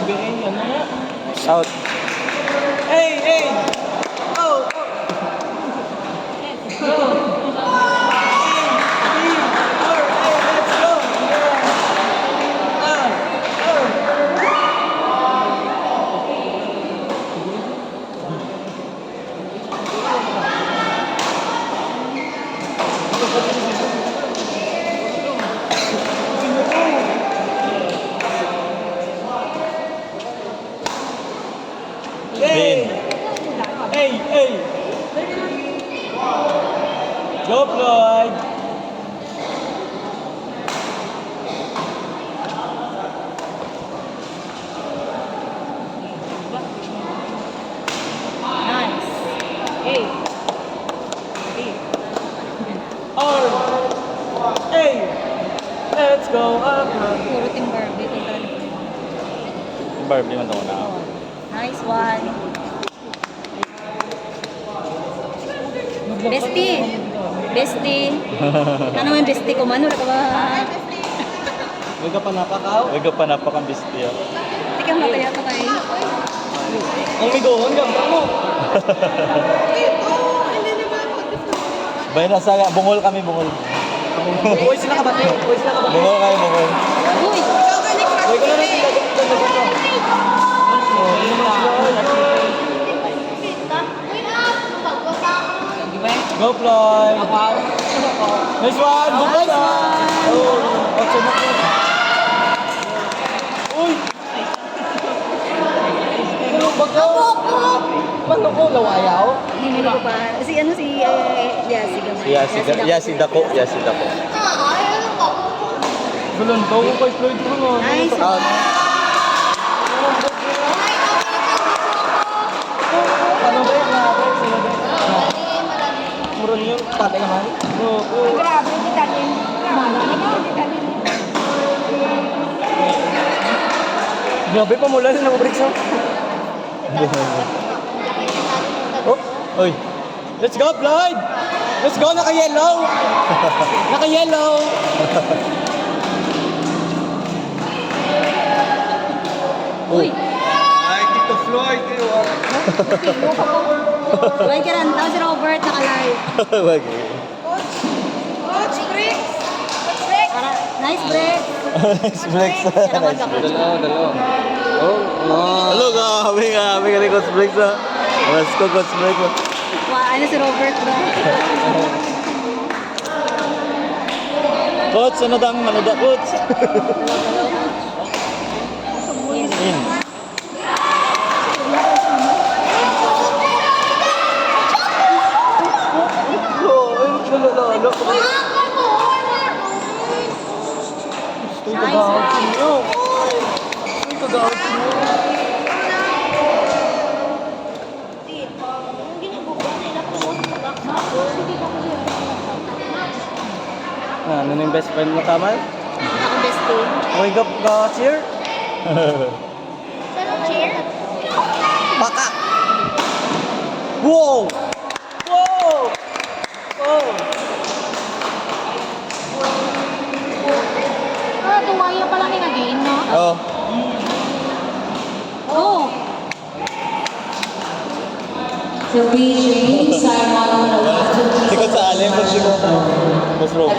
PBA, ano nga? Out. Hey, hey! Oh, oh! Go! Bin. Hey, hey! Go, Floyd! Nice. Hey. Hey. Or, hey! Let's go up! Puro team Barbie. Total. Barbie man na. Nice one. Bestie. Bestie. Ano naman bestie ko man? Wala ka ba? Huwag ka pa napakaw. Huwag pa napakang bestia. Hindi ka mataya ka kayo. Ang migohon ka mo. Bayan na sa bungol kami, bungol. Uy, sila ka ba? Uy, sila ka ba? Bungol kayo, bungol. Uy! Uy, ko na lang sila. Go, Floyd! Nice one! Bukas na! Oh, sumak na. Uy! Ano ba ka? Paano ko? Lawayaw? Hindi ko pa. Si ano si Yasi gamay. Yasi dako. Bulan daw ko kay Floyd ko nga. Nice. Out. Paano ba yan? Sila ba? Mura niyo, tatay naman. Oo. Grabe, hindi tanin. Grabe pa mula na break sa. Oh, Oy. let's go, Floyd! Let's go, naka-yellow! Naka-yellow! Uy! Ay, Tito Floyd, kayo ah. Uy, karantaw si Robert naka-live. Wag. Coach, break! Nice break! Nice breaks. Nice breaks. Dalawa. Oh, Hello, kami ka rin coach breaks ha. Mas ko coach break mo. Ano si Robert ba? Coach, ano dang manoda coach? In. Ano yung best friend mo, Tamal? Ako bestie. Wake up ka, cheer? Saan chair? Baka! Wow! Wow! Wow! Tuwaya pa lang yung nag-iin, no? Oh. Oo. Sikot sa alim, mas siguro. Mas rope.